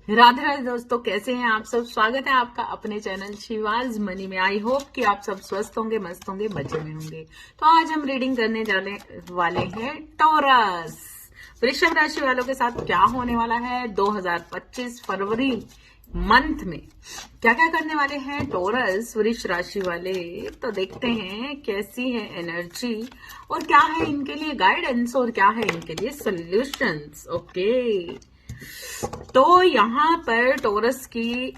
राधे राधे दोस्तों, कैसे हैं आप सब। स्वागत है आपका अपने चैनल शिवाज मनी में। आई होप कि आप सब स्वस्थ होंगे, मस्त होंगे, मजे में होंगे। तो आज हम रीडिंग करने जाने वाले हैं टॉरस वृषभ राशि वालों के साथ क्या होने वाला है 2025 फरवरी मंथ में। क्या क्या करने वाले हैं टॉरस वृष राशि वाले, तो देखते हैं कैसी है एनर्जी और क्या है इनके लिए गाइडेंस और क्या है इनके लिए सॉल्यूशंस। ओके, तो यहाँ पर टॉरस की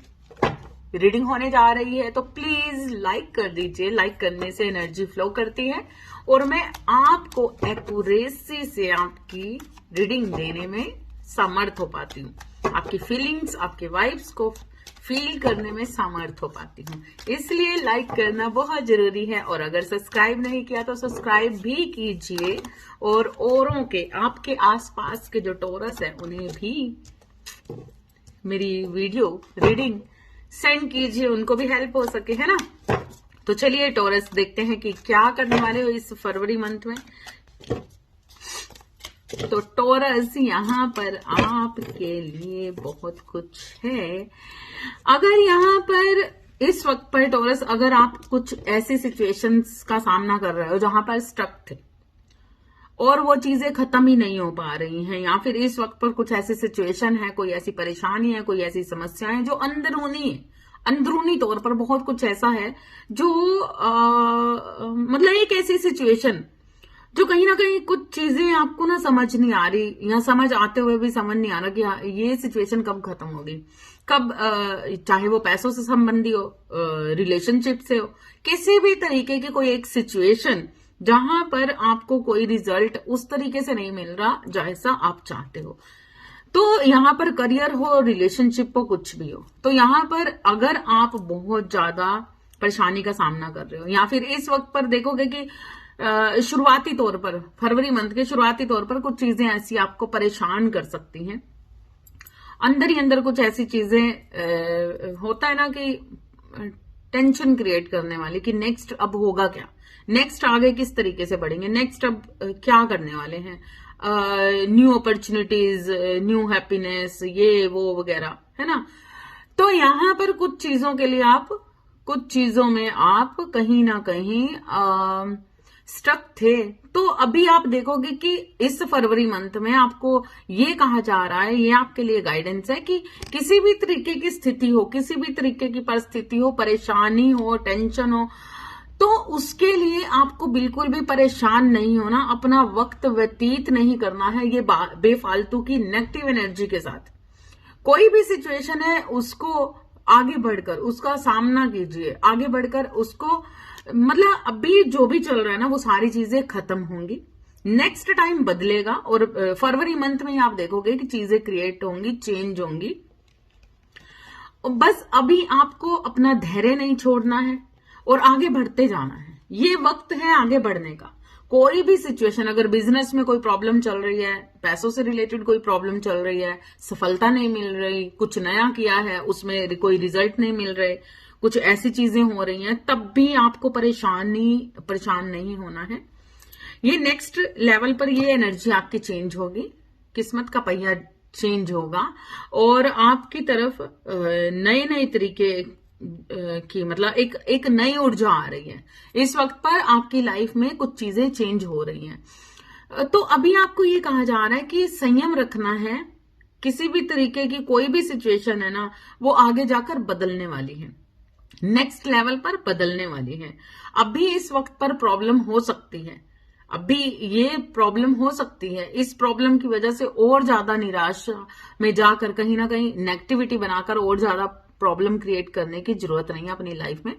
रीडिंग होने जा रही है, तो प्लीज लाइक कर दीजिए। लाइक करने से एनर्जी फ्लो करती है और मैं आपको एक्यूरेसी से आपकी रीडिंग देने में समर्थ हो पाती हूँ। आपकी फीलिंग्स, आपके वाइब्स को फील करने में समर्थ हो पाती हूँ, इसलिए लाइक करना बहुत जरूरी है। और अगर सब्सक्राइब नहीं किया तो सब्सक्राइब भी कीजिए और औरों के, आपके आसपास के जो टॉरस है उन्हें भी मेरी वीडियो रीडिंग सेंड कीजिए, उनको भी हेल्प हो सके, है ना। तो चलिए टॉरस देखते हैं कि क्या करने वाले हो इस फरवरी मंथ में। तो टॉरस यहाँ पर आपके लिए बहुत कुछ है। अगर यहाँ पर इस वक्त पर टॉरस, अगर आप कुछ ऐसी सिचुएशंस का सामना कर रहे हो जहां पर स्टक थे और वो चीजें खत्म ही नहीं हो पा रही हैं, या फिर इस वक्त पर कुछ ऐसी सिचुएशन है, कोई ऐसी परेशानी है, कोई ऐसी समस्या है जो अंदरूनी है, अंदरूनी तौर पर बहुत कुछ ऐसा है जो मतलब एक ऐसी सिचुएशन जो कहीं ना कहीं कुछ चीजें आपको ना समझ नहीं आ रही, या समझ आते हुए भी समझ नहीं आ रहा कि ये सिचुएशन कब खत्म होगी, कब, चाहे वो पैसों से संबंधी हो, रिलेशनशिप से हो, किसी भी तरीके की कोई एक सिचुएशन जहां पर आपको कोई रिजल्ट उस तरीके से नहीं मिल रहा जैसा आप चाहते हो। तो यहां पर करियर हो, रिलेशनशिप हो, कुछ भी हो, तो यहां पर अगर आप बहुत ज्यादा परेशानी का सामना कर रहे हो, या फिर इस वक्त पर देखोगे कि शुरुआती तौर पर, फरवरी मंथ के शुरुआती तौर पर कुछ चीजें ऐसी आपको परेशान कर सकती हैं, अंदर ही अंदर कुछ ऐसी चीजें होता है ना कि टेंशन क्रिएट करने वाली, कि नेक्स्ट अब होगा क्या, नेक्स्ट आगे किस तरीके से बढ़ेंगे, नेक्स्ट अब क्या करने वाले हैं, न्यू अपॉर्चुनिटीज, न्यू हैप्पीनेस, ये वो वगैरह, है ना। तो यहां पर कुछ चीजों के लिए आप, कुछ चीजों में आप कहीं ना कहीं स्टक थे। तो अभी आप देखोगे कि इस फरवरी मंथ में आपको ये कहा जा रहा है, ये आपके लिए गाइडेंस है कि किसी भी तरीके की स्थिति हो, किसी भी तरीके की परिस्थिति हो, परेशानी हो, टेंशन हो, तो उसके लिए आपको बिल्कुल भी परेशान नहीं होना, अपना वक्त व्यतीत नहीं करना है ये बेफालतू की नेगेटिव एनर्जी के साथ। कोई भी सिचुएशन है उसको आगे बढ़कर उसका सामना कीजिए, आगे बढ़कर उसको, मतलब अभी जो भी चल रहा है ना वो सारी चीजें खत्म होंगी, नेक्स्ट टाइम बदलेगा और फरवरी मंथ में आप देखोगे कि चीजें क्रिएट होंगी, चेंज होंगी। बस अभी आपको अपना धैर्य नहीं छोड़ना है और आगे बढ़ते जाना है, ये वक्त है आगे बढ़ने का। कोई भी सिचुएशन, अगर बिजनेस में कोई प्रॉब्लम चल रही है, पैसों से रिलेटेड कोई प्रॉब्लम चल रही है, सफलता नहीं मिल रही, कुछ नया किया है उसमें कोई रिजल्ट नहीं मिल रहे, कुछ ऐसी चीजें हो रही हैं, तब भी आपको परेशान नहीं होना है। ये नेक्स्ट लेवल पर ये एनर्जी आपकी चेंज होगी, किस्मत का पहिया चेंज होगा और आपकी तरफ नए नए तरीके की, मतलब एक नई ऊर्जा आ रही है। इस वक्त पर आपकी लाइफ में कुछ चीजें चेंज हो रही हैं। तो अभी आपको ये कहा जा रहा है कि संयम रखना है, किसी भी तरीके की कोई भी सिचुएशन है ना वो आगे जाकर बदलने वाली है, नेक्स्ट लेवल पर बदलने वाली है। अभी इस वक्त पर प्रॉब्लम हो सकती है, अभी ये प्रॉब्लम हो सकती है, इस प्रॉब्लम की वजह से और ज्यादा निराशा में जाकर कहीं ना कहीं नेगेटिविटी बनाकर और ज्यादा प्रॉब्लम क्रिएट करने की जरूरत नहीं है अपनी लाइफ में।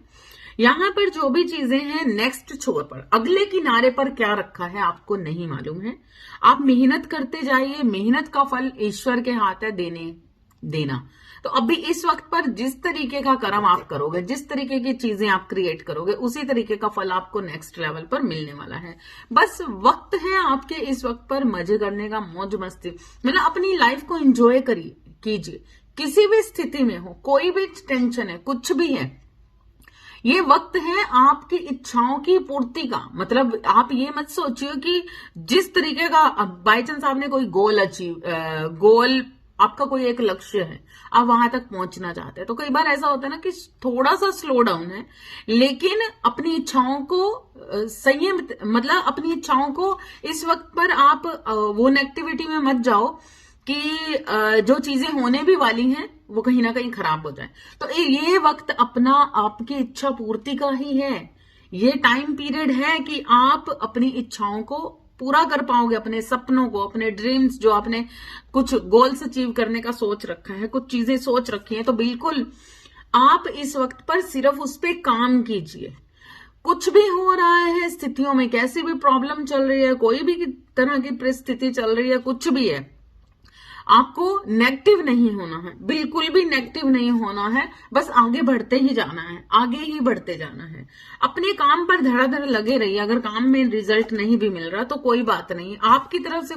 यहां पर जो भी चीजें हैं नेक्स्ट छोर पर, अगले किनारे पर क्या रखा है आपको नहीं मालूम है। आप मेहनत करते जाइए, मेहनत का फल ईश्वर के हाथ है देना। तो अभी इस वक्त पर जिस तरीके का कर्म आप करोगे, जिस तरीके की चीजें आप क्रिएट करोगे, उसी तरीके का फल आपको नेक्स्ट लेवल पर मिलने वाला है। बस वक्त है आपके इस वक्त पर मजे करने का, मौज मस्ती, मतलब अपनी लाइफ को एंजॉय कीजिए, किसी भी स्थिति में हो, कोई भी टेंशन है, कुछ भी है, ये वक्त है आपकी इच्छाओं की पूर्ति का। मतलब आप ये मत सोचिए कि जिस तरीके का बाई चांस आपने कोई गोल आपका कोई एक लक्ष्य है, आप वहां तक पहुंचना चाहते हैं। तो कई बार ऐसा होता है ना कि थोड़ा सा स्लो डाउन है, लेकिन अपनी इच्छाओं को संयम, मतलब अपनी इच्छाओं को इस वक्त पर आप वो नेगेटिविटी में मत जाओ कि जो चीजें होने भी वाली हैं वो कहीं ना कहीं खराब हो जाए। तो ये वक्त अपना आपकी इच्छा पूर्ति का ही है। ये टाइम पीरियड है कि आप अपनी इच्छाओं को पूरा कर पाओगे, अपने सपनों को, अपने ड्रीम्स, जो आपने कुछ गोल्स अचीव करने का सोच रखा है, कुछ चीजें सोच रखी हैं, तो बिल्कुल आप इस वक्त पर सिर्फ उस पर काम कीजिए। कुछ भी हो रहा है स्थितियों में, कैसी भी प्रॉब्लम चल रही है, कोई भी तरह की परिस्थिति चल रही है, कुछ भी है, आपको नेगेटिव नहीं होना है, बिल्कुल भी नेगेटिव नहीं होना है। बस आगे बढ़ते ही जाना है, आगे ही बढ़ते जाना है। अपने काम पर धड़ाधड़ लगे रहिए। अगर काम में रिजल्ट नहीं भी मिल रहा तो कोई बात नहीं, आपकी तरफ से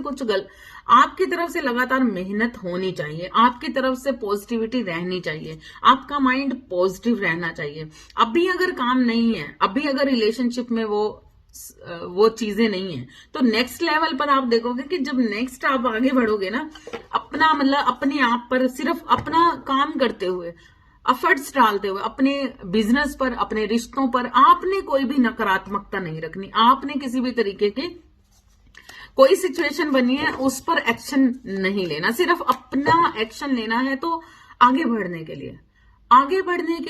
आपकी तरफ से लगातार मेहनत होनी चाहिए, आपकी तरफ से पॉजिटिविटी रहनी चाहिए, आपका माइंड पॉजिटिव रहना चाहिए। अभी अगर काम नहीं है, अभी अगर रिलेशनशिप में वो चीजें नहीं है, तो नेक्स्ट लेवल पर आप देखोगे कि जब नेक्स्ट आप आगे बढ़ोगे ना, अपना मतलब अपने आप पर सिर्फ अपना काम करते हुए, एफर्ट्स डालते हुए, अपने बिजनेस पर, अपने रिश्तों पर आपने कोई भी नकारात्मकता नहीं रखनी। आपने किसी भी तरीके के कोई सिचुएशन बनी है उस पर एक्शन नहीं लेना, सिर्फ अपना एक्शन लेना है। तो आगे बढ़ने के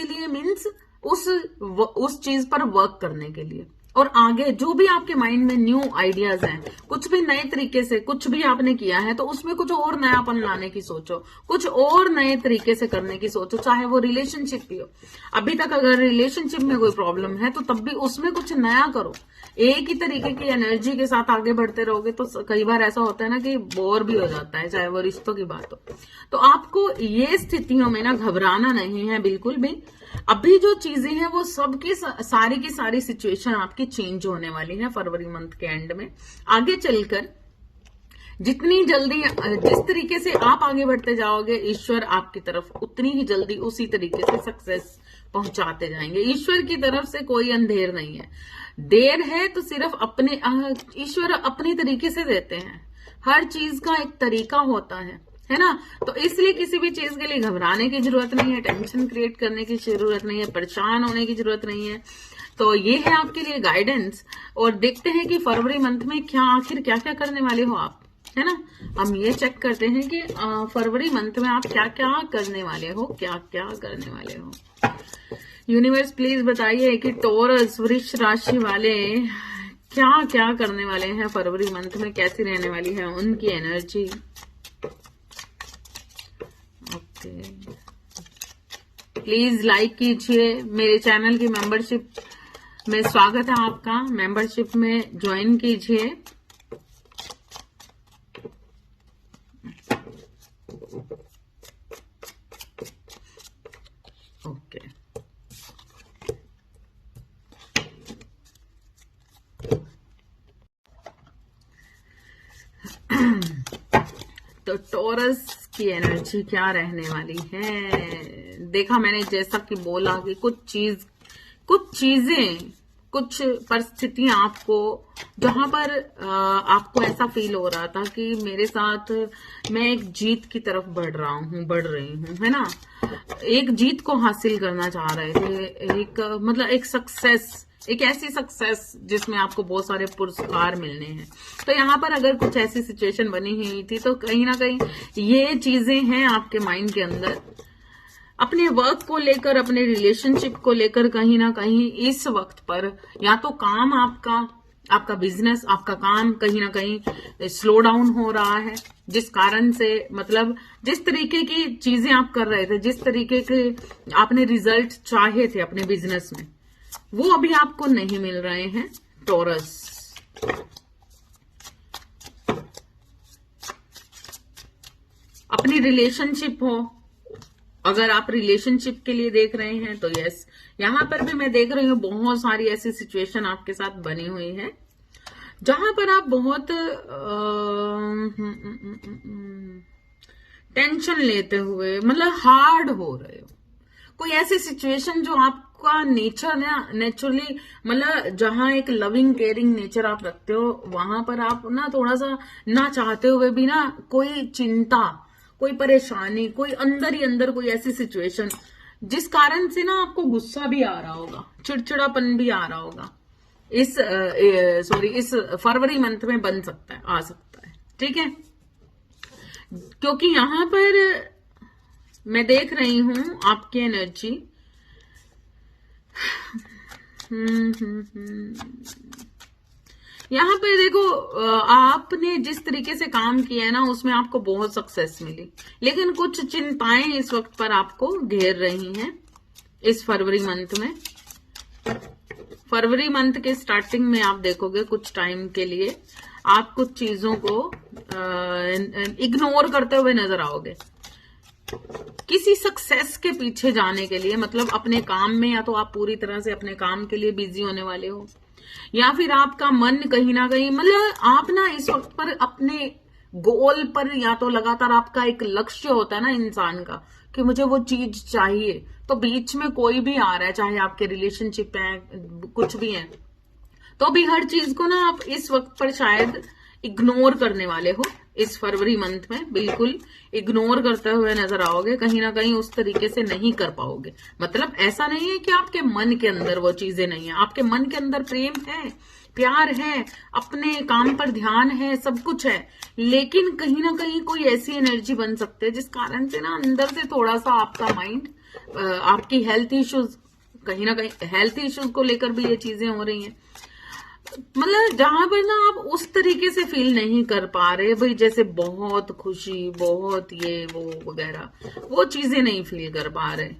लिए मीन्स उस चीज पर वर्क करने के लिए, और आगे जो भी आपके माइंड में न्यू आइडियाज हैं, कुछ भी नए तरीके से कुछ भी आपने किया है, तो उसमें कुछ और नयापन लाने की सोचो, कुछ और नए तरीके से करने की सोचो, चाहे वो रिलेशनशिप भी हो। अभी तक अगर रिलेशनशिप में कोई प्रॉब्लम है तो तब भी उसमें कुछ नया करो। एक ही तरीके की एनर्जी के साथ आगे बढ़ते रहोगे तो कई बार ऐसा होता है ना कि बोर भी हो जाता है, चाहे वो रिश्तों की बात हो। तो आपको ये स्थितियों में ना घबराना नहीं है बिल्कुल भी। अभी जो चीजें हैं वो सबकी सारी की सारी सिचुएशन आपकी चेंज होने वाली है फरवरी मंथ के एंड में। आगे चलकर जितनी जल्दी जिस तरीके से आप आगे बढ़ते जाओगे, ईश्वर आपकी तरफ उतनी ही जल्दी उसी तरीके से सक्सेस पहुंचाते जाएंगे। ईश्वर की तरफ से कोई अंधेर नहीं है, देर है तो सिर्फ अपने ईश्वर अपने तरीके से देते हैं। हर चीज का एक तरीका होता है ना। तो इसलिए किसी भी चीज के लिए घबराने की जरूरत नहीं है, टेंशन क्रिएट करने की जरूरत नहीं है, परेशान होने की जरूरत नहीं है। तो ये है आपके लिए गाइडेंस, और देखते हैं कि फरवरी मंथ में आखिर क्या क्या करने वाले हो आप, है ना। हम ये चेक करते हैं कि फरवरी मंथ में आप क्या क्या करने वाले हो, क्या क्या करने वाले हो। यूनिवर्स प्लीज बताइए कि टॉरस वृष राशि वाले क्या क्या करने वाले हैं फरवरी मंथ में, कैसी रहने वाली है उनकी एनर्जी। प्लीज लाइक कीजिए, मेरे चैनल की मेंबरशिप में स्वागत है आपका, मेंबरशिप में ज्वाइन कीजिए। ओके, तो टॉरस की एनर्जी क्या रहने वाली है। देखा मैंने जैसा कि बोला कि कुछ चीजें कुछ परिस्थितियां आपको, जहां पर आपको ऐसा फील हो रहा था कि मेरे साथ मैं एक जीत की तरफ बढ़ रही हूं, है ना। एक जीत को हासिल करना चाह रहे थे, एक सक्सेस, एक ऐसी सक्सेस जिसमें आपको बहुत सारे पुरस्कार मिलने हैं। तो यहाँ पर अगर कुछ ऐसी सिचुएशन बनी हुई थी तो कहीं ना कहीं ये चीजें हैं आपके माइंड के अंदर, अपने वर्क को लेकर, अपने रिलेशनशिप को लेकर कहीं ना कहीं इस वक्त पर या तो काम आपका बिजनेस, आपका काम कहीं ना कहीं स्लो डाउन हो रहा है, जिस कारण से मतलब जिस तरीके की चीजें आप कर रहे थे, जिस तरीके के आपने रिजल्ट चाहे थे अपने बिजनेस में, वो अभी आपको नहीं मिल रहे हैं टॉरस। अपनी रिलेशनशिप हो, अगर आप रिलेशनशिप के लिए देख रहे हैं तो यस, यहां पर भी मैं देख रही हूँ बहुत सारी ऐसी सिचुएशन आपके साथ बनी हुई है जहां पर आप बहुत टेंशन लेते हुए, मतलब हार्ड हो रहे हो। कोई ऐसी सिचुएशन जो आपका नेचर ना नेचुरली, मतलब जहां एक लविंग केयरिंग नेचर आप रखते हो, वहां पर आप ना थोड़ा सा ना चाहते हुए भी ना कोई चिंता, कोई परेशानी, कोई अंदर ही अंदर कोई ऐसी सिचुएशन जिस कारण से ना आपको गुस्सा भी आ रहा होगा, चिड़चिड़ापन भी आ रहा होगा, इस फरवरी मंथ में बन सकता है, आ सकता है। ठीक है, क्योंकि यहां पर मैं देख रही हूं आपकी एनर्जी। यहां पे देखो, आपने जिस तरीके से काम किया है ना, उसमें आपको बहुत सक्सेस मिली, लेकिन कुछ चिंताएं इस वक्त पर आपको घेर रही हैं इस फरवरी मंथ में। फरवरी मंथ के स्टार्टिंग में आप देखोगे कुछ टाइम के लिए आप कुछ चीजों को इग्नोर करते हुए नजर आओगे, किसी सक्सेस के पीछे जाने के लिए, मतलब अपने काम में, या तो आप पूरी तरह से अपने काम के लिए बिजी होने वाले हो, या फिर आपका मन कहीं ना कहीं, मतलब आप ना इस वक्त पर अपने गोल पर, या तो लगातार आपका एक लक्ष्य होता है ना इंसान का कि मुझे वो चीज चाहिए, तो बीच में कोई भी आ रहा है, चाहे आपके रिलेशनशिप है, कुछ भी है, तो भी हर चीज को ना आप इस वक्त पर शायद इग्नोर करने वाले हो। इस फरवरी मंथ में बिल्कुल इग्नोर करते हुए नजर आओगे, कहीं ना कहीं उस तरीके से नहीं कर पाओगे। मतलब ऐसा नहीं है कि आपके मन के अंदर वो चीजें नहीं है, आपके मन के अंदर प्रेम है, प्यार है, अपने काम पर ध्यान है, सब कुछ है, लेकिन कहीं ना कहीं कोई ऐसी एनर्जी बन सकती है जिस कारण से ना अंदर से थोड़ा सा आपका माइंड, आपकी हेल्थ इश्यूज, कहीं ना कहीं हेल्थ इश्यूज को लेकर भी ये चीजें हो रही हैं। मतलब जहां पर ना आप उस तरीके से फील नहीं कर पा रहे भाई, जैसे बहुत खुशी, बहुत ये वो वगैरह, वो चीजें नहीं फील कर पा रहे,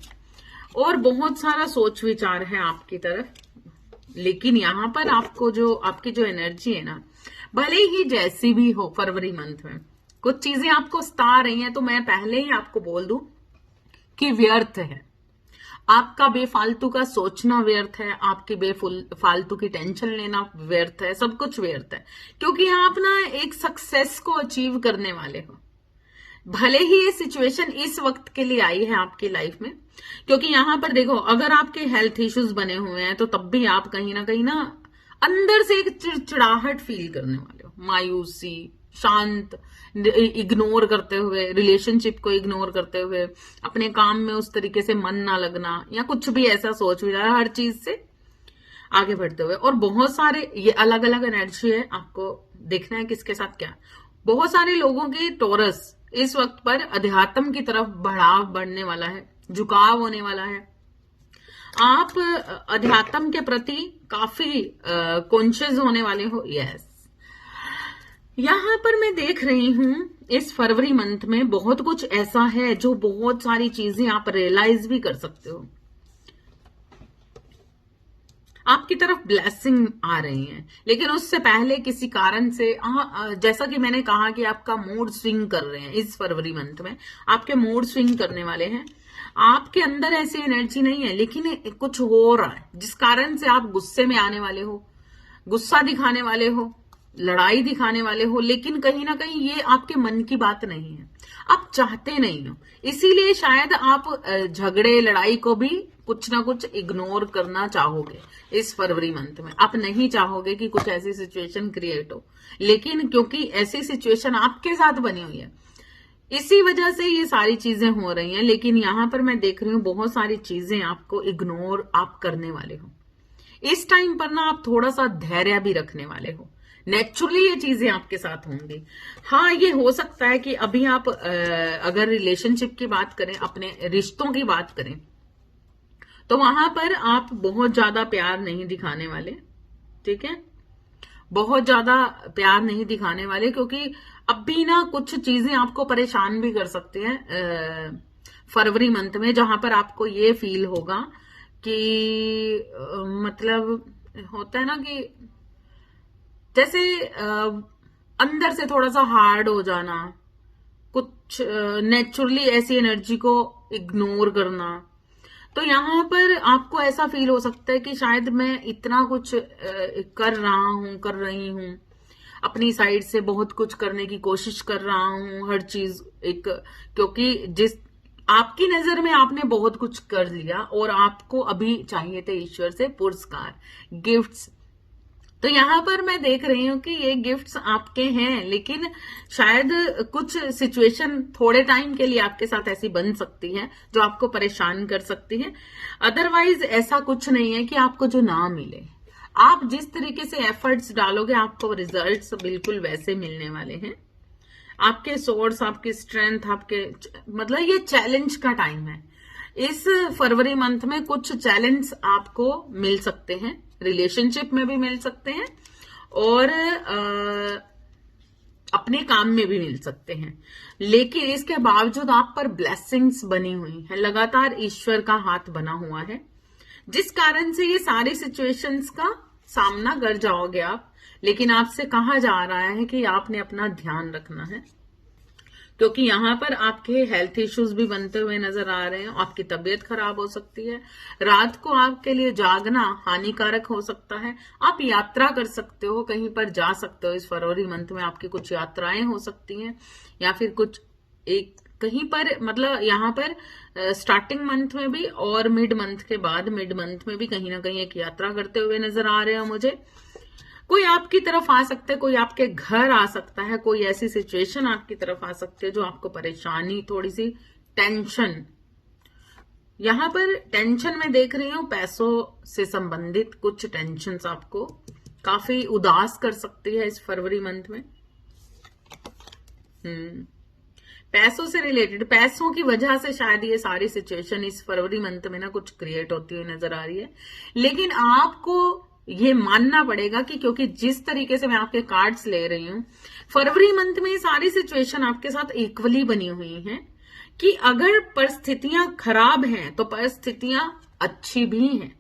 और बहुत सारा सोच विचार है आपकी तरफ। लेकिन यहां पर आपको जो आपकी जो एनर्जी है ना, भले ही जैसी भी हो, फरवरी मंथ में कुछ चीजें आपको सता रही हैं, तो मैं पहले ही आपको बोल दूं कि व्यर्थ है, आपका बेफालतू का सोचना व्यर्थ है, आपकी बेफालतू की टेंशन लेना व्यर्थ है, सब कुछ व्यर्थ है, क्योंकि आप ना एक सक्सेस को अचीव करने वाले हो। भले ही ये सिचुएशन इस वक्त के लिए आई है आपकी लाइफ में, क्योंकि यहां पर देखो, अगर आपके हेल्थ इश्यूज बने हुए हैं तो तब भी आप कहीं ना अंदर से एक चिड़चिड़ाहट फील करने वाले हो, मायूसी, शांत, इग्नोर करते हुए, रिलेशनशिप को इग्नोर करते हुए, अपने काम में उस तरीके से मन ना लगना, या कुछ भी ऐसा सोच विचार, हर चीज से आगे बढ़ते हुए। और बहुत सारे ये अलग अलग एनर्जी है, आपको देखना है किसके साथ क्या। बहुत सारे लोगों के टॉरस इस वक्त पर अध्यात्म की तरफ बढ़ाव बढ़ने वाला है, झुकाव होने वाला है, आप अध्यात्म के प्रति काफी कॉन्शियस होने वाले हो। यस, यहां पर मैं देख रही हूं इस फरवरी मंथ में बहुत कुछ ऐसा है जो बहुत सारी चीजें आप रियलाइज भी कर सकते हो, आपकी तरफ ब्लेसिंग आ रही है। लेकिन उससे पहले किसी कारण से जैसा कि मैंने कहा कि आपका मूड स्विंग कर रहे हैं इस फरवरी मंथ में, आपके मूड स्विंग करने वाले हैं, आपके अंदर ऐसी एनर्जी नहीं है, लेकिन कुछ हो रहा है जिस कारण से आप गुस्से में आने वाले हो, गुस्सा दिखाने वाले हो, लड़ाई दिखाने वाले हो, लेकिन कहीं ना कहीं ये आपके मन की बात नहीं है, आप चाहते नहीं हो, इसीलिए शायद आप झगड़े लड़ाई को भी कुछ ना कुछ इग्नोर करना चाहोगे इस फरवरी मंथ में। आप नहीं चाहोगे कि कुछ ऐसी सिचुएशन क्रिएट हो, लेकिन क्योंकि ऐसी सिचुएशन आपके साथ बनी हुई है, इसी वजह से ये सारी चीजें हो रही हैं। लेकिन यहां पर मैं देख रही हूं बहुत सारी चीजें आपको इग्नोर आप करने वाले हो इस टाइम पर ना, आप थोड़ा सा धैर्य भी रखने वाले हो, नेचुरली ये चीजें आपके साथ होंगी। हाँ, ये हो सकता है कि अभी आप अगर रिलेशनशिप की बात करें, अपने रिश्तों की बात करें, तो वहां पर आप बहुत ज्यादा प्यार नहीं दिखाने वाले, ठीक है, बहुत ज्यादा प्यार नहीं दिखाने वाले, क्योंकि अब भी ना कुछ चीजें आपको परेशान भी कर सकती हैं फरवरी मंथ में, जहां पर आपको ये फील होगा कि मतलब होता है ना कि जैसे अंदर से थोड़ा सा हार्ड हो जाना, कुछ नेचुरली ऐसी एनर्जी को इग्नोर करना। तो यहां पर आपको ऐसा फील हो सकता है कि शायद मैं इतना कुछ कर रहा हूं, कर रही हूं, अपनी साइड से बहुत कुछ करने की कोशिश कर रहा हूं, हर चीज एक, क्योंकि जिस आपकी नजर में आपने बहुत कुछ कर लिया और आपको अभी चाहिए थे ईश्वर से पुरस्कार, गिफ्ट्स, तो यहाँ पर मैं देख रही हूँ कि ये गिफ्ट्स आपके हैं, लेकिन शायद कुछ सिचुएशन थोड़े टाइम के लिए आपके साथ ऐसी बन सकती है जो आपको परेशान कर सकती है। अदरवाइज ऐसा कुछ नहीं है कि आपको जो ना मिले। आप जिस तरीके से एफर्ट्स डालोगे आपको रिजल्ट्स बिल्कुल वैसे मिलने वाले हैं। आपके सोर्स, आपकी स्ट्रेंथ, आपके मतलब ये चैलेंज का टाइम है। इस फरवरी मंथ में कुछ चैलेंज आपको मिल सकते हैं, रिलेशनशिप में भी मिल सकते हैं और अपने काम में भी मिल सकते हैं। लेकिन इसके बावजूद आप पर ब्लेसिंग्स बनी हुई है, लगातार ईश्वर का हाथ बना हुआ है, जिस कारण से ये सारी सिचुएशंस का सामना कर जाओगे आप। लेकिन आपसे कहा जा रहा है कि आपने अपना ध्यान रखना है, क्योंकि यहाँ पर आपके हेल्थ इश्यूज भी बनते हुए नजर आ रहे हैं। आपकी तबीयत खराब हो सकती है, रात को आपके लिए जागना हानिकारक हो सकता है। आप यात्रा कर सकते हो, कहीं पर जा सकते हो। इस फरवरी मंथ में आपकी कुछ यात्राएं हो सकती हैं, या फिर कुछ एक कहीं पर, मतलब यहाँ पर स्टार्टिंग मंथ में भी और मिड मंथ के बाद मिड मंथ में भी कहीं ना कहीं एक यात्रा करते हुए नजर आ रहे हो मुझे। कोई आपकी तरफ आ सकता है, कोई आपके घर आ सकता है, कोई ऐसी सिचुएशन आपकी तरफ आ सकती है जो आपको परेशानी, थोड़ी सी टेंशन, यहां पर टेंशन में देख रही हूं। पैसों से संबंधित कुछ टेंशन आपको काफी उदास कर सकती है इस फरवरी मंथ में। पैसों से रिलेटेड, पैसों की वजह से शायद ये सारी सिचुएशन इस फरवरी मंथ में ना कुछ क्रिएट होती हुई नजर आ रही है। लेकिन आपको ये मानना पड़ेगा कि क्योंकि जिस तरीके से मैं आपके कार्ड्स ले रही हूं, फरवरी मंथ में ये सारी सिचुएशन आपके साथ इक्वली बनी हुई हैं कि अगर परिस्थितियां खराब हैं तो परिस्थितियां अच्छी भी हैं।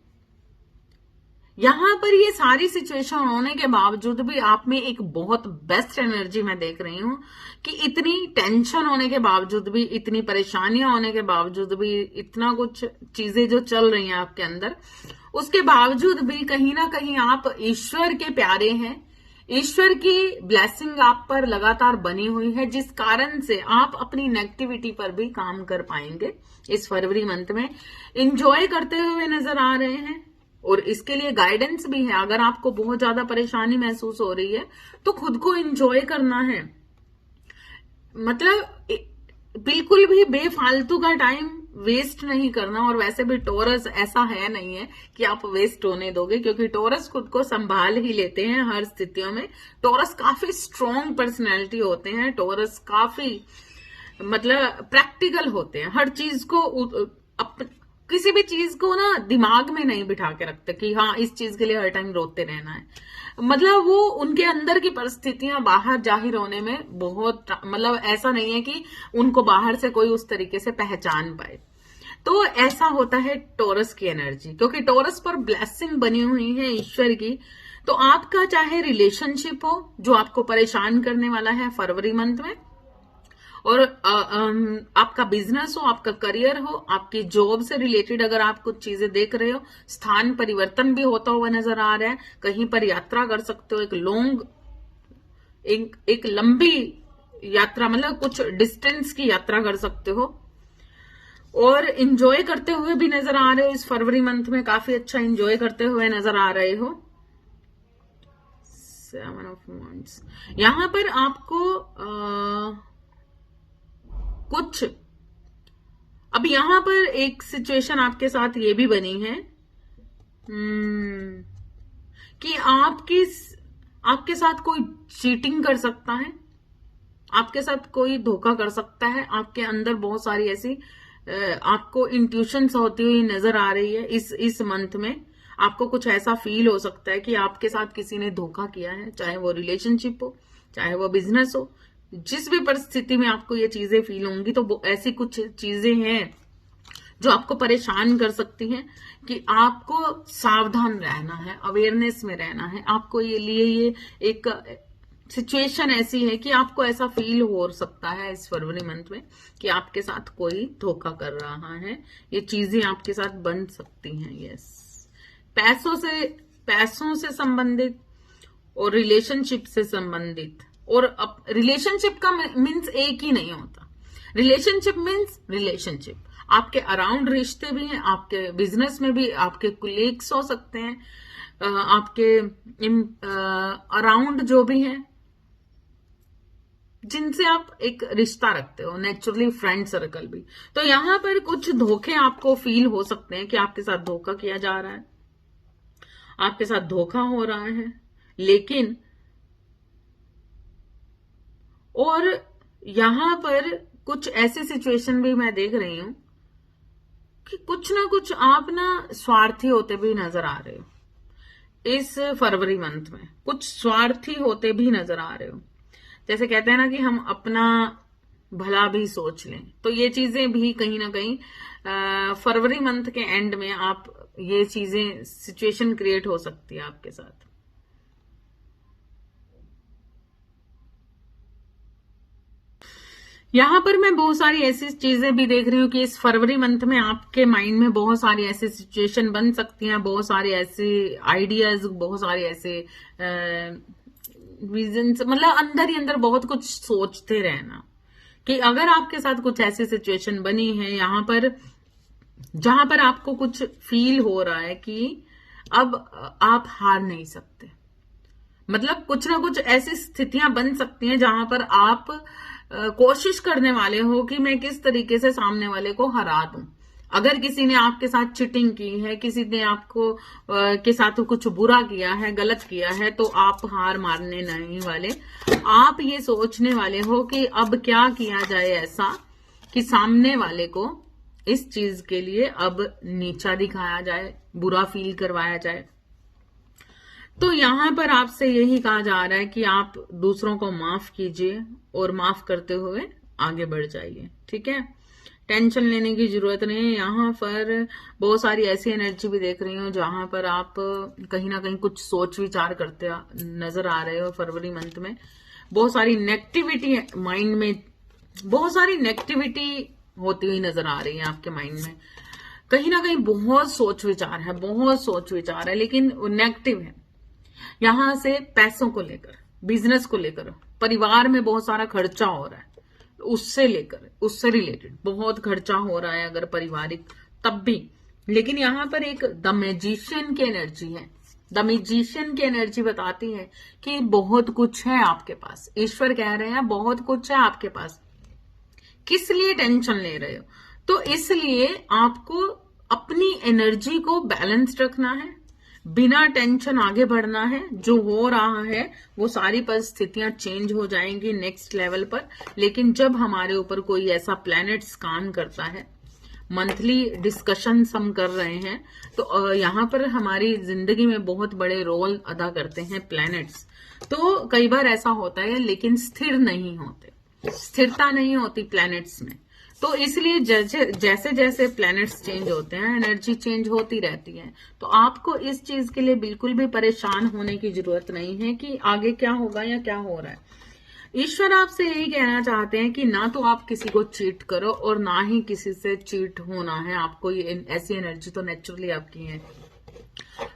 यहां पर ये सारी सिचुएशन होने के बावजूद भी आप में एक बहुत बेस्ट एनर्जी मैं देख रही हूं कि इतनी टेंशन होने के बावजूद भी, इतनी परेशानियां होने के बावजूद भी, इतना कुछ चीजें जो चल रही हैं आपके अंदर, उसके बावजूद भी कहीं ना कहीं आप ईश्वर के प्यारे हैं। ईश्वर की ब्लेसिंग आप पर लगातार बनी हुई है, जिस कारण से आप अपनी नेगेटिविटी पर भी काम कर पाएंगे। इस फरवरी मंथ में इंजॉय करते हुए नजर आ रहे हैं और इसके लिए गाइडेंस भी है। अगर आपको बहुत ज्यादा परेशानी महसूस हो रही है तो खुद को एंजॉय करना है, मतलब बिल्कुल भी बेफालतू का टाइम वेस्ट नहीं करना। और वैसे भी टॉरस ऐसा है नहीं है कि आप वेस्ट होने दोगे, क्योंकि टॉरस खुद को संभाल ही लेते हैं हर स्थितियों में। टॉरस काफी स्ट्रॉन्ग पर्सनैलिटी होते हैं, टॉरस काफी मतलब प्रैक्टिकल होते हैं। हर चीज को किसी भी चीज को ना दिमाग में नहीं बिठा के रखते कि हाँ इस चीज के लिए हर टाइम रोते रहना है। मतलब वो उनके अंदर की परिस्थितियां बाहर जाहिर होने में बहुत, मतलब ऐसा नहीं है कि उनको बाहर से कोई उस तरीके से पहचान पाए। तो ऐसा होता है टॉरस की एनर्जी, क्योंकि टॉरस पर ब्लेसिंग बनी हुई है ईश्वर की। तो आपका चाहे रिलेशनशिप हो जो आपको परेशान करने वाला है फरवरी मंथ में, और आपका बिजनेस हो, आपका करियर हो, आपकी जॉब से रिलेटेड अगर आप कुछ चीजें देख रहे हो, स्थान परिवर्तन भी होता हुआ नजर आ रहा है, कहीं पर यात्रा कर सकते हो, एक लंबी यात्रा, मतलब कुछ डिस्टेंस की यात्रा कर सकते हो और एंजॉय करते हुए भी नजर आ रहे हो। इस फरवरी मंथ में काफी अच्छा एंजॉय करते हुए नजर आ रहे हो। 7 ऑफ वांड्स, यहां पर आपको कुछ, अब यहां पर एक सिचुएशन आपके साथ ये भी बनी है कि आपके साथ कोई चीटिंग कर सकता है, आपके साथ कोई धोखा कर सकता है। आपके अंदर बहुत सारी ऐसी आपको इंट्यूशंस होती हुई नजर आ रही है। इस मंथ में आपको कुछ ऐसा फील हो सकता है कि आपके साथ किसी ने धोखा किया है, चाहे वो रिलेशनशिप हो, चाहे वो बिजनेस हो। जिस भी परिस्थिति में आपको ये चीजें फील होंगी तो ऐसी कुछ चीजें हैं जो आपको परेशान कर सकती हैं कि आपको सावधान रहना है, अवेयरनेस में रहना है। आपको ये एक सिचुएशन ऐसी है कि आपको ऐसा फील हो सकता है इस फरवरी मंथ में कि आपके साथ कोई धोखा कर रहा है। ये चीजें आपके साथ बन सकती हैं। यस, पैसों से संबंधित और रिलेशनशिप से संबंधित। और अब रिलेशनशिप का मीन्स एक ही नहीं होता। रिलेशनशिप मीन्स रिलेशनशिप, आपके अराउंड रिश्ते भी हैं, आपके बिजनेस में भी आपके कुलीग्स हो सकते हैं, आपके अराउंड जो भी हैं, जिनसे आप एक रिश्ता रखते हो, नेचुरली फ्रेंड सर्कल भी। तो यहां पर कुछ धोखे आपको फील हो सकते हैं कि आपके साथ धोखा किया जा रहा है, आपके साथ धोखा हो रहा है। लेकिन और यहां पर कुछ ऐसी सिचुएशन भी मैं देख रही हूं कि कुछ ना कुछ आप ना स्वार्थी होते भी नजर आ रहे हो। इस फरवरी मंथ में कुछ स्वार्थी होते भी नजर आ रहे हो। जैसे कहते हैं ना कि हम अपना भला भी सोच लें, तो ये चीजें भी कहीं ना कहीं फरवरी मंथ के एंड में आप ये चीजें सिचुएशन क्रिएट हो सकती है आपके साथ। यहां पर मैं बहुत सारी ऐसी चीजें भी देख रही हूँ कि इस फरवरी मंथ में आपके माइंड में बहुत सारी ऐसी सिचुएशन बन सकती हैं, बहुत सारे ऐसे आइडियाज, बहुत सारे ऐसे विजन्स, मतलब अंदर ही अंदर बहुत कुछ सोचते रहना कि अगर आपके साथ कुछ ऐसी सिचुएशन बनी है यहां पर, जहां पर आपको कुछ फील हो रहा है कि अब आप हार नहीं सकते, मतलब कुछ ना कुछ ऐसी स्थितियां बन सकती हैं जहां पर आप कोशिश करने वाले हो कि मैं किस तरीके से सामने वाले को हरा दूं। अगर किसी ने आपके साथ चिटिंग की है, किसी ने आपको के साथ कुछ बुरा किया है, गलत किया है, तो आप हार मारने नहीं वाले। आप ये सोचने वाले हो कि अब क्या किया जाए ऐसा कि सामने वाले को इस चीज के लिए अब नीचा दिखाया जाए, बुरा फील करवाया जाए। तो यहां पर आपसे यही कहा जा रहा है कि आप दूसरों को माफ कीजिए और माफ करते हुए आगे बढ़ जाइए, ठीक है। टेंशन लेने की जरूरत नहीं है। यहाँ पर बहुत सारी ऐसी एनर्जी भी देख रही हूँ जहां पर आप कहीं ना कहीं कुछ सोच विचार करते नजर आ रहे हो फरवरी मंथ में। बहुत सारी नेगेटिविटी माइंड में, बहुत सारी नेगेटिविटी होती हुई नजर आ रही है आपके माइंड में। कहीं ना कहीं बहुत सोच विचार है, बहुत सोच विचार है, लेकिन नेगेटिव है। यहां से पैसों को लेकर, बिजनेस को लेकर, परिवार में बहुत सारा खर्चा हो रहा है, उससे लेकर, उससे रिलेटेड बहुत खर्चा हो रहा है अगर पारिवारिक, तब भी। लेकिन यहां पर एक द मैजिशियन की एनर्जी है। द मैजिशियन की एनर्जी बताती है कि बहुत कुछ है आपके पास। ईश्वर कह रहे हैं बहुत कुछ है आपके पास, किस लिए टेंशन ले रहे हो। तो इसलिए आपको अपनी एनर्जी को बैलेंस रखना है, बिना टेंशन आगे बढ़ना है। जो हो रहा है वो सारी परिस्थितियां चेंज हो जाएंगी नेक्स्ट लेवल पर। लेकिन जब हमारे ऊपर कोई ऐसा प्लैनेट्स काम करता है, मंथली डिस्कशंस हम कर रहे हैं, तो यहाँ पर हमारी जिंदगी में बहुत बड़े रोल अदा करते हैं प्लैनेट्स। तो कई बार ऐसा होता है, लेकिन स्थिर नहीं होते, स्थिरता नहीं होती प्लैनेट्स में। तो इसलिए जैसे जैसे जैसे प्लैनेट्स चेंज होते हैं, एनर्जी चेंज होती रहती है। तो आपको इस चीज के लिए बिल्कुल भी परेशान होने की जरूरत नहीं है कि आगे क्या होगा या क्या हो रहा है। ईश्वर आपसे यही कहना चाहते हैं कि ना तो आप किसी को चीट करो और ना ही किसी से चीट होना है आपको। ये ऐसी एनर्जी तो नेचुरली आपकी है।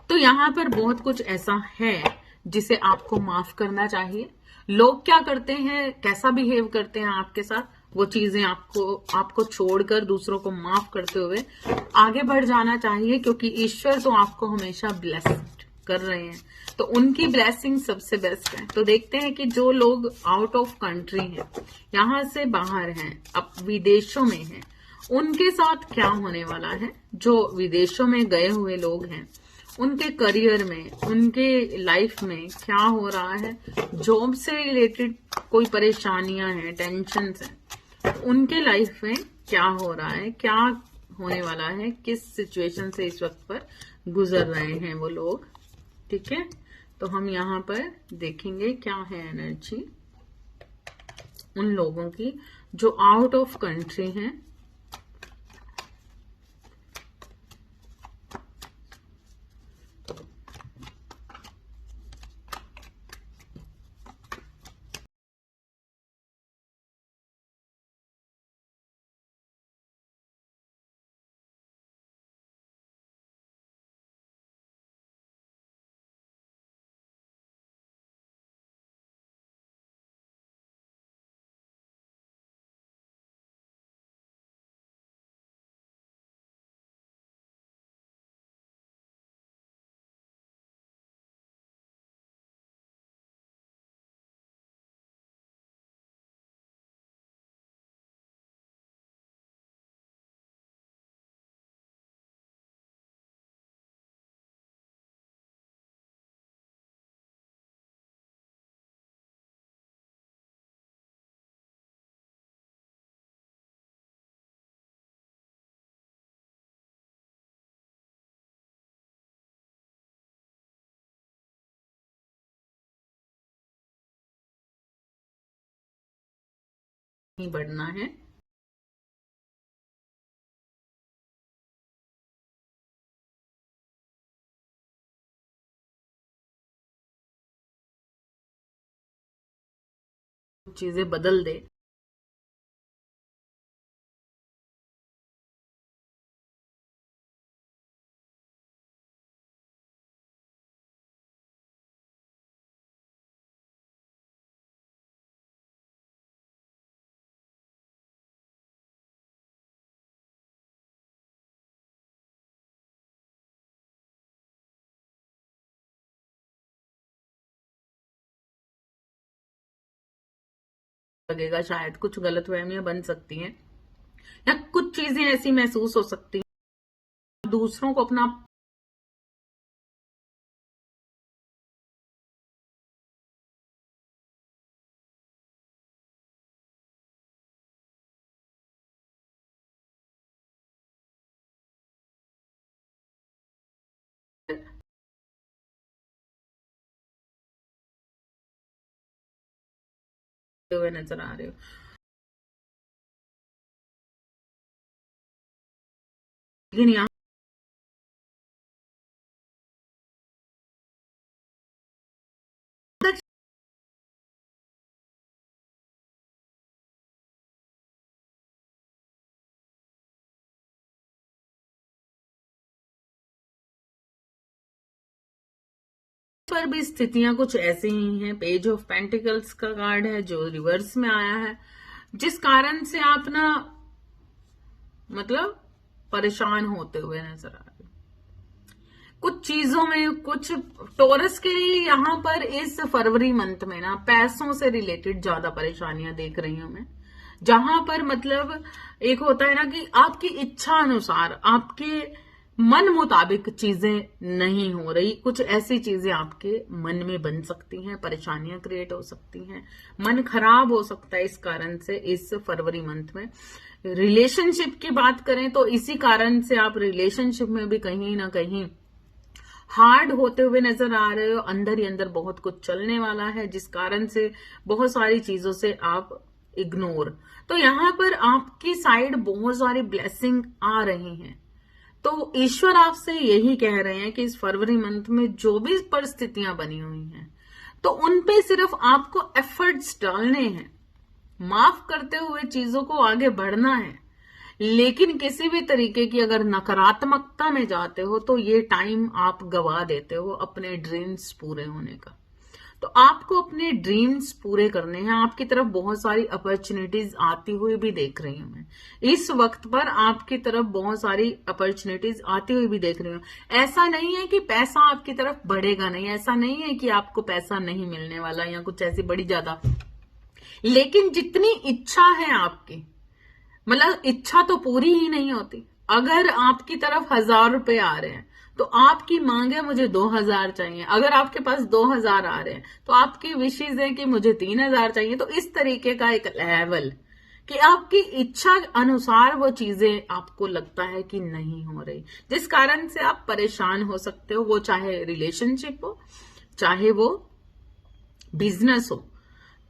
तो यहाँ पर बहुत कुछ ऐसा है जिसे आपको माफ करना चाहिए। लोग क्या करते हैं, कैसा बिहेव करते हैं आपके साथ, वो चीजें आपको छोड़कर दूसरों को माफ करते हुए आगे बढ़ जाना चाहिए, क्योंकि ईश्वर तो आपको हमेशा ब्लेस कर रहे हैं। तो उनकी ब्लेसिंग सबसे बेस्ट है। तो देखते हैं कि जो लोग आउट ऑफ कंट्री हैं, यहां से बाहर हैं, अब विदेशों में हैं, उनके साथ क्या होने वाला है। जो विदेशों में गए हुए लोग हैं, उनके करियर में, उनके लाइफ में क्या हो रहा है, जॉब से रिलेटेड कोई परेशानियां हैं, टेंशन हैं, उनके लाइफ में क्या हो रहा है, क्या होने वाला है, किस सिचुएशन से इस वक्त पर गुजर रहे हैं वो लोग, ठीक है। तो हम यहाँ पर देखेंगे क्या है एनर्जी उन लोगों की जो आउट ऑफ कंट्री हैं। नहीं बढ़ना है। चीजें बदल दे। लगेगा शायद कुछ गलतफहमियां बन सकती हैं, या कुछ चीजें ऐसी महसूस हो सकती हैं दूसरों को अपना हुए नजर आ रहे हो। लेकिन यहाँ पर भी स्थितियां कुछ ऐसी ही हैं। पेज ऑफ पेंटिकल्स का कार्ड है जो रिवर्स में आया है, जिस कारण से आप ना मतलब परेशान होते हुए नजर आ रहे हो कुछ चीजों में। कुछ टोरस के लिए यहाँ पर इस फरवरी मंथ में ना पैसों से रिलेटेड ज्यादा परेशानियां देख रही हूं मैं, जहां पर मतलब एक होता है ना कि आपकी इच्छा अनुसार आपके मन मुताबिक चीजें नहीं हो रही। कुछ ऐसी चीजें आपके मन में बन सकती हैं, परेशानियां क्रिएट हो सकती हैं, मन खराब हो सकता है इस कारण से। इस फरवरी मंथ में रिलेशनशिप की बात करें तो इसी कारण से आप रिलेशनशिप में भी कहीं ना कहीं हार्ड होते हुए नजर आ रहे हो। अंदर ही अंदर बहुत कुछ चलने वाला है, जिस कारण से बहुत सारी चीजों से आप इग्नोर। तो यहां पर आपकी साइड बहुत सारी ब्लेसिंग आ रही हैं। तो ईश्वर आपसे यही कह रहे हैं कि इस फरवरी मंथ में जो भी परिस्थितियां बनी हुई हैं, तो उन पे सिर्फ आपको एफर्ट्स डालने हैं, माफ करते हुए चीजों को आगे बढ़ना है। लेकिन किसी भी तरीके की अगर नकारात्मकता में जाते हो तो ये टाइम आप गवा देते हो अपने ड्रीम्स पूरे होने का। तो आपको अपने ड्रीम्स पूरे करने हैं। आपकी तरफ बहुत सारी अपॉर्चुनिटीज आती हुई भी देख रही हूं मैं। इस वक्त पर आपकी तरफ बहुत सारी अपॉर्चुनिटीज आती हुई भी देख रही हूं। ऐसा नहीं है कि पैसा आपकी तरफ बढ़ेगा नहीं, ऐसा नहीं है कि आपको पैसा नहीं मिलने वाला या कुछ ऐसी बड़ी ज्यादा, लेकिन जितनी इच्छा है आपकी, मतलब इच्छा तो पूरी ही नहीं होती। अगर आपकी तरफ 1000 रुपए आ रहे हैं तो आपकी मांग है मुझे 2000 चाहिए। अगर आपके पास 2000 आ रहे हैं तो आपकी विशेष है कि मुझे 3000 चाहिए। तो इस तरीके का एक लेवल कि आपकी इच्छा अनुसार वो चीजें आपको लगता है कि नहीं हो रही, जिस कारण से आप परेशान हो सकते हो। वो चाहे रिलेशनशिप हो, चाहे वो बिजनेस हो।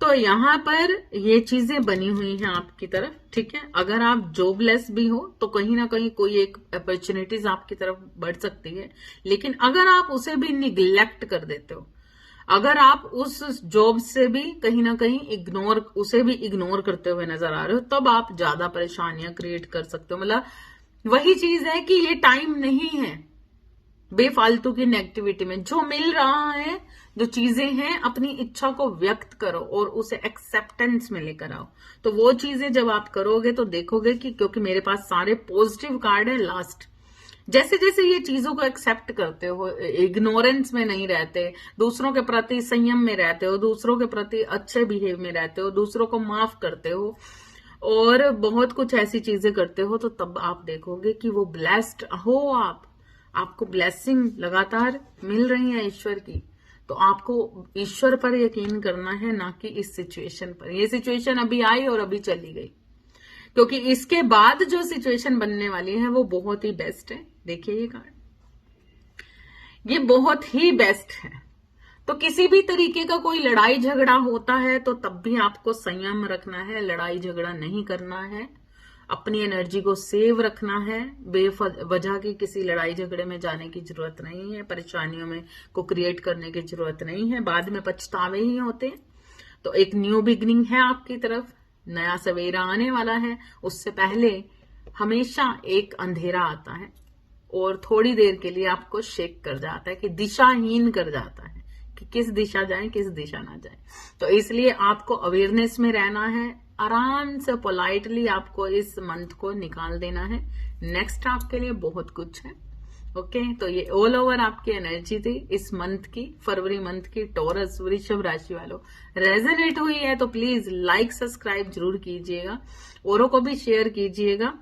तो यहां पर ये चीजें बनी हुई हैं आपकी तरफ, ठीक है। अगर आप जॉबलेस भी हो तो कहीं ना कहीं कोई एक अपॉर्चुनिटीज आपकी तरफ बढ़ सकती है। लेकिन अगर आप उसे भी निग्लेक्ट कर देते हो, अगर आप उस जॉब से भी कहीं ना कहीं उसे भी इग्नोर करते हुए नजर आ रहे हो, तब आप ज्यादा परेशानियां क्रिएट कर सकते हो। मतलब वही चीज है कि ये टाइम नहीं है बेफालतू की नेगेटिविटी में। जो मिल रहा है, जो चीजें हैं, अपनी इच्छा को व्यक्त करो और उसे एक्सेप्टेंस में लेकर आओ। तो वो चीजें जब आप करोगे तो देखोगे कि, क्योंकि मेरे पास सारे पॉजिटिव कार्ड है लास्ट, जैसे जैसे ये चीजों को एक्सेप्ट करते हो, इग्नोरेंस में नहीं रहते, दूसरों के प्रति संयम में रहते हो, दूसरों के प्रति अच्छे बिहेव में रहते हो, दूसरों को माफ करते हो और बहुत कुछ ऐसी चीजें करते हो, तो तब आप देखोगे कि वो ब्लेस्ड हो। आपको ब्लेसिंग लगातार मिल रही है ईश्वर की। तो आपको ईश्वर पर यकीन करना है, ना कि इस सिचुएशन पर। ये सिचुएशन अभी आई और अभी चली गई, क्योंकि इसके बाद जो सिचुएशन बनने वाली है वो बहुत ही बेस्ट है। देखिए ये कार्ड, ये बहुत ही बेस्ट है। तो किसी भी तरीके का कोई लड़ाई झगड़ा होता है तो तब भी आपको संयम रखना है, लड़ाई झगड़ा नहीं करना है, अपनी एनर्जी को सेव रखना है। बेवजह की किसी लड़ाई झगड़े में जाने की जरूरत नहीं है, परेशानियों में को क्रिएट करने की जरूरत नहीं है, बाद में पछतावे ही होते हैं। तो एक न्यू बिगनिंग है आपकी तरफ, नया सवेरा आने वाला है। उससे पहले हमेशा एक अंधेरा आता है और थोड़ी देर के लिए आपको शेक कर जाता है, कि दिशाहीन कर जाता है कि किस दिशा जाए किस दिशा ना जाए। तो इसलिए आपको अवेयरनेस में रहना है, आराम से पोलाइटली आपको इस मंथ को निकाल देना है। नेक्स्ट आपके लिए बहुत कुछ है। ओके, तो ये ऑल ओवर आपकी एनर्जी थी इस मंथ की, फरवरी मंथ की। टॉरस वृषभ राशि वालों, रेजोनेट हुई है तो प्लीज लाइक सब्सक्राइब जरूर कीजिएगा, औरों को भी शेयर कीजिएगा।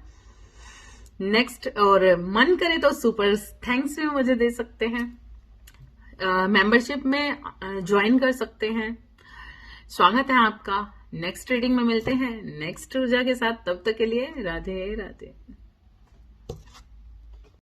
नेक्स्ट, और मन करे तो सुपर थैंक्स भी मुझे दे सकते हैं, मेंबरशिप में ज्वाइन कर सकते हैं। स्वागत है आपका। नेक्स्ट रीडिंग में मिलते हैं नेक्स्ट ऊर्जा के साथ, तब तक के लिए राधे राधे।